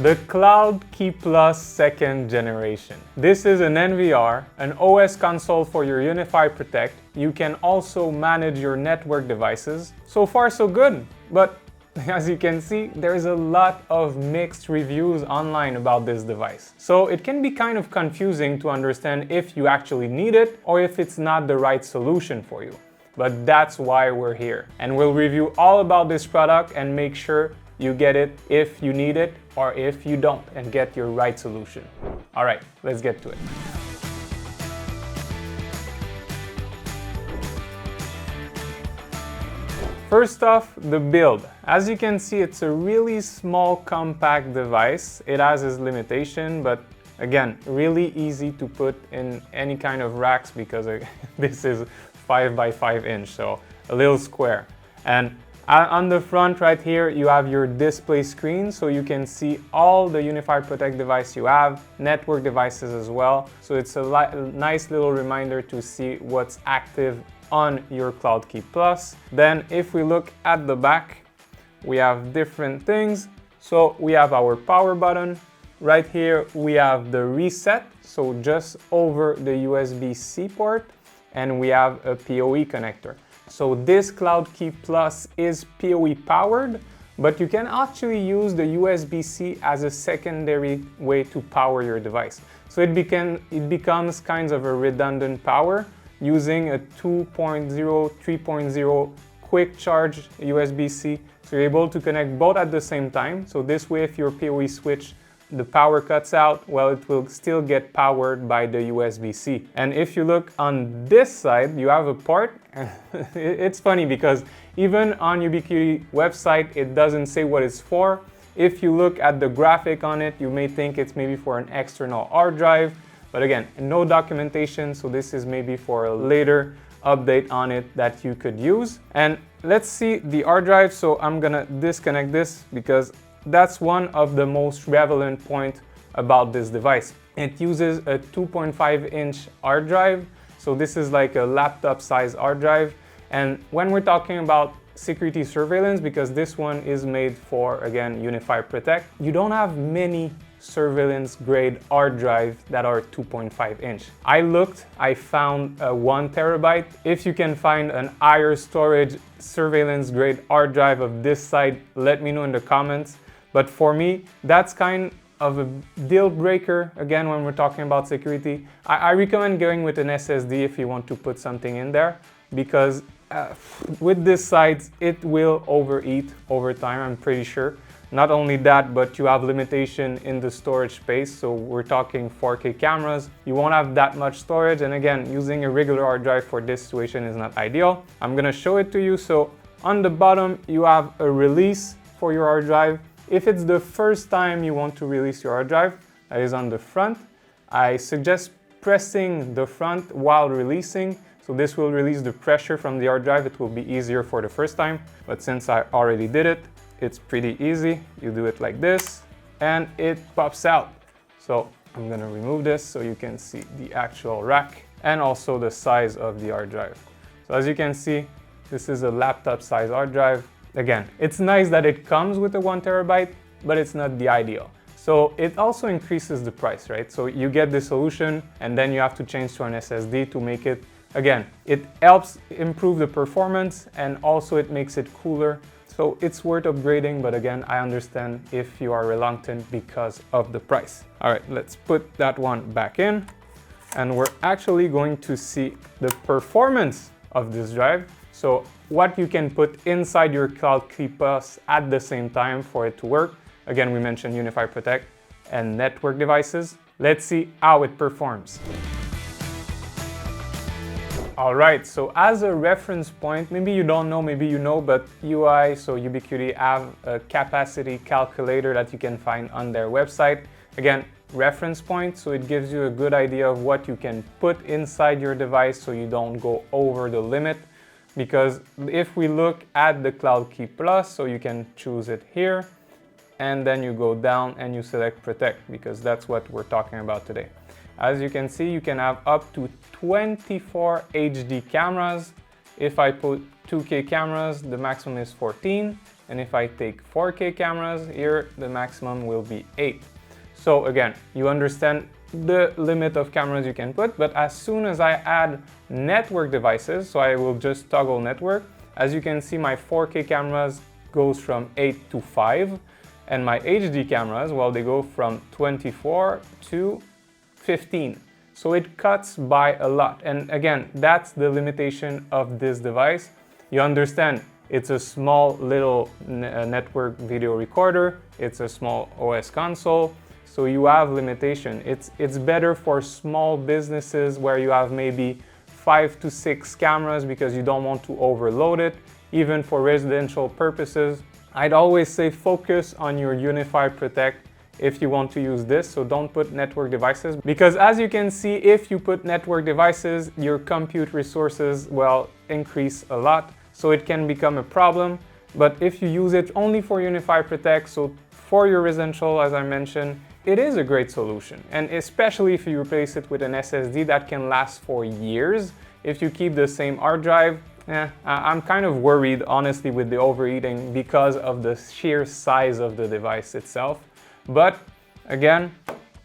The Cloud Key Plus second generation. This is an NVR, an OS console for your UniFi Protect. You can also manage your network devices. So far so good, but as you can see, there's a lot of mixed reviews online about this device. So it can be kind of confusing to understand if you actually need it or if it's not the right solution for you. But that's why we're here. And we'll review all about this product and make sure you get it if you need it or if you don't, and get your right solution. All right, let's get to it. First off, the build. As you can see, it's a really small, compact device. It has its limitation, but again, really easy to put in any kind of racks because this is 5 by 5 inch, so a little square. And on the front right here, you have your display screen, so you can see all the UniFi Protect device you have, network devices as well. So it's a nice little reminder to see what's active on your Cloud Key Plus. Then if we look at the back, we have different things. So we have our power button. Right here we have the reset, so just over the USB-C port, and we have a PoE connector. So this Cloud Key Plus is PoE powered, but you can actually use the USB-C as a secondary way to power your device. So it becomes kind of a redundant power using a 2.0, 3.0 quick charge USB-C. So you're able to connect both at the same time. So this way, if your PoE switch, the power cuts out, well, it will still get powered by the USB-C. And if you look on this side, you have a port. It's funny because even on Ubiquiti website, it doesn't say what it's for. If you look at the graphic on it, you may think it's maybe for an external hard drive. But again, no documentation, so this is maybe for a later update on it that you could use. And let's see the hard drive. So I'm gonna disconnect this because that's one of the most relevant points about this device. It uses a 2.5-inch hard drive. So this is like a laptop size hard drive. And when we're talking about security surveillance, because this one is made for, again, UniFi Protect, you don't have many surveillance grade hard drive that are 2.5 inch. I looked, I found a 1 terabyte. If you can find an higher storage surveillance grade hard drive of this size, let me know in the comments. But for me, that's kind of a deal breaker. Again, when we're talking about security, I recommend going with an SSD if you want to put something in there, because with this size, it will overheat over time, I'm pretty sure. Not only that, but you have limitation in the storage space. So we're talking 4K cameras. You won't have that much storage. And again, using a regular hard drive for this situation is not ideal. I'm gonna show it to you. So on the bottom, you have a release for your hard drive. If it's the first time you want to release your hard drive, that is on the front. I suggest pressing the front while releasing. So this will release the pressure from the hard drive. It will be easier for the first time. But since I already did it, it's pretty easy. You do it like this and it pops out. So I'm gonna remove this so you can see the actual rack and also the size of the hard drive. So as you can see, this is a laptop size hard drive. Again, it's nice that it comes with a 1 terabyte, but it's not the ideal. So it also increases the price, right? So you get the solution and then you have to change to an SSD to make it, again, it helps improve the performance and also it makes it cooler. So it's worth upgrading, but again, I understand if you are reluctant because of the price. All right, let's put that one back in. And we're actually going to see the performance of this drive. So what you can put inside your Cloud Key Plus at the same time for it to work. Again, we mentioned UniFi Protect and network devices. Let's see how it performs. All right, so as a reference point, maybe you don't know, maybe you know, but UI, so Ubiquiti, have a capacity calculator that you can find on their website. Again, reference point, so it gives you a good idea of what you can put inside your device so you don't go over the limit. Because if we look at the Cloud Key Plus, so you can choose it here, and then you go down and you select Protect, because that's what we're talking about today. As you can see, you can have up to 24 HD cameras. If I put 2K cameras, the maximum is 14. And if I take 4K cameras, here the maximum will be 8. So again, you understand the limit of cameras you can put, but as soon as I add network devices, so I will just toggle network, as you can see my 4K cameras goes from 8 to 5, and my HD cameras, well, they go from 24 to 15. So it cuts by a lot. And again, that's the limitation of this device. You understand, it's a small little network video recorder, it's a small OS console, so you have limitation. It's better for small businesses where you have maybe 5 to 6 cameras because you don't want to overload it. Even for residential purposes, I'd always say focus on your UniFi Protect if you want to use this, so don't put network devices, because as you can see, if you put network devices, your compute resources will increase a lot, so it can become a problem. But if you use it only for UniFi Protect, so for your residential, as I mentioned, it is a great solution, and especially if you replace it with an SSD that can last for years. If you keep the same hard drive, I'm kind of worried, honestly, with the overheating because of the sheer size of the device itself. But again,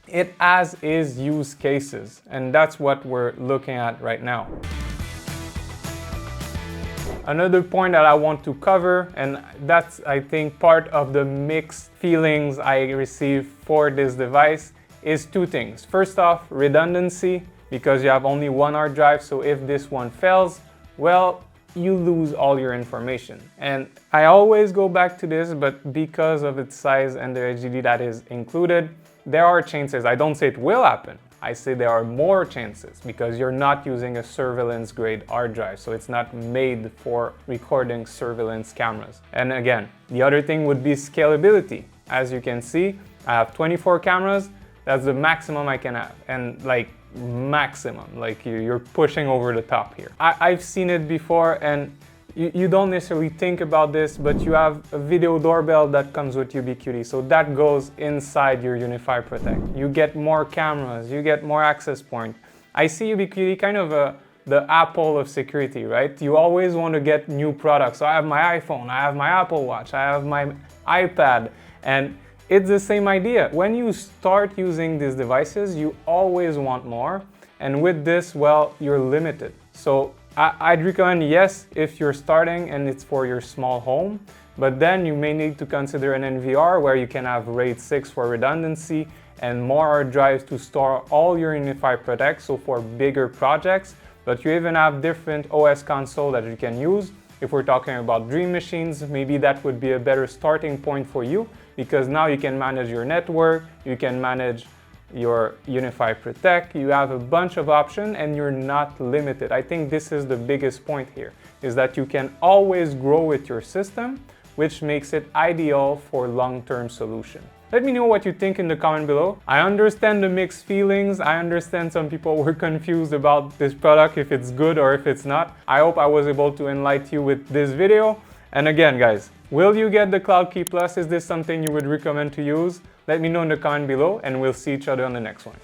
it has its use cases, and that's what we're looking at right now. Another point that I want to cover, and that's, I think, part of the mixed feelings I receive for this device, is two things. First off, redundancy, because you have only one hard drive, so if this one fails, well, you lose all your information. And I always go back to this, but because of its size and the HDD that is included, there are chances. I don't say it will happen. I say there are more chances because you're not using a surveillance grade hard drive, so it's not made for recording surveillance cameras. And again, the other thing would be scalability. As you can see, I have 24 cameras. That's the maximum I can have, and like maximum, like you're pushing over the top here. I've seen it before, and you don't necessarily think about this, but you have a video doorbell that comes with Ubiquiti, so that goes inside your UniFi Protect. You get more cameras, you get more access point. I see Ubiquiti kind of the Apple of security, right? You always want to get new products. So I have my iPhone, I have my Apple Watch, I have my iPad, and it's the same idea. When you start using these devices, you always want more, and with this, well, you're limited. So I'd recommend, yes, if you're starting and it's for your small home, but then you may need to consider an NVR where you can have RAID 6 for redundancy and more hard drives to store all your UniFi Protect, so for bigger projects. But you even have different OS console that you can use. If we're talking about dream machines, maybe that would be a better starting point for you, because now you can manage your network, you can manage your UniFi Protect, you have a bunch of options and you're not limited. I think this is the biggest point here, is that you can always grow with your system, which makes it ideal for long-term solution. Let me know what you think in the comment below. I understand the mixed feelings. I understand some people were confused about this product, if it's good or if it's not. I hope I was able to enlighten you with this video. And again, guys, will you get the Cloud Key Plus? Is this something you would recommend to use? Let me know in the comment below, and we'll see each other on the next one.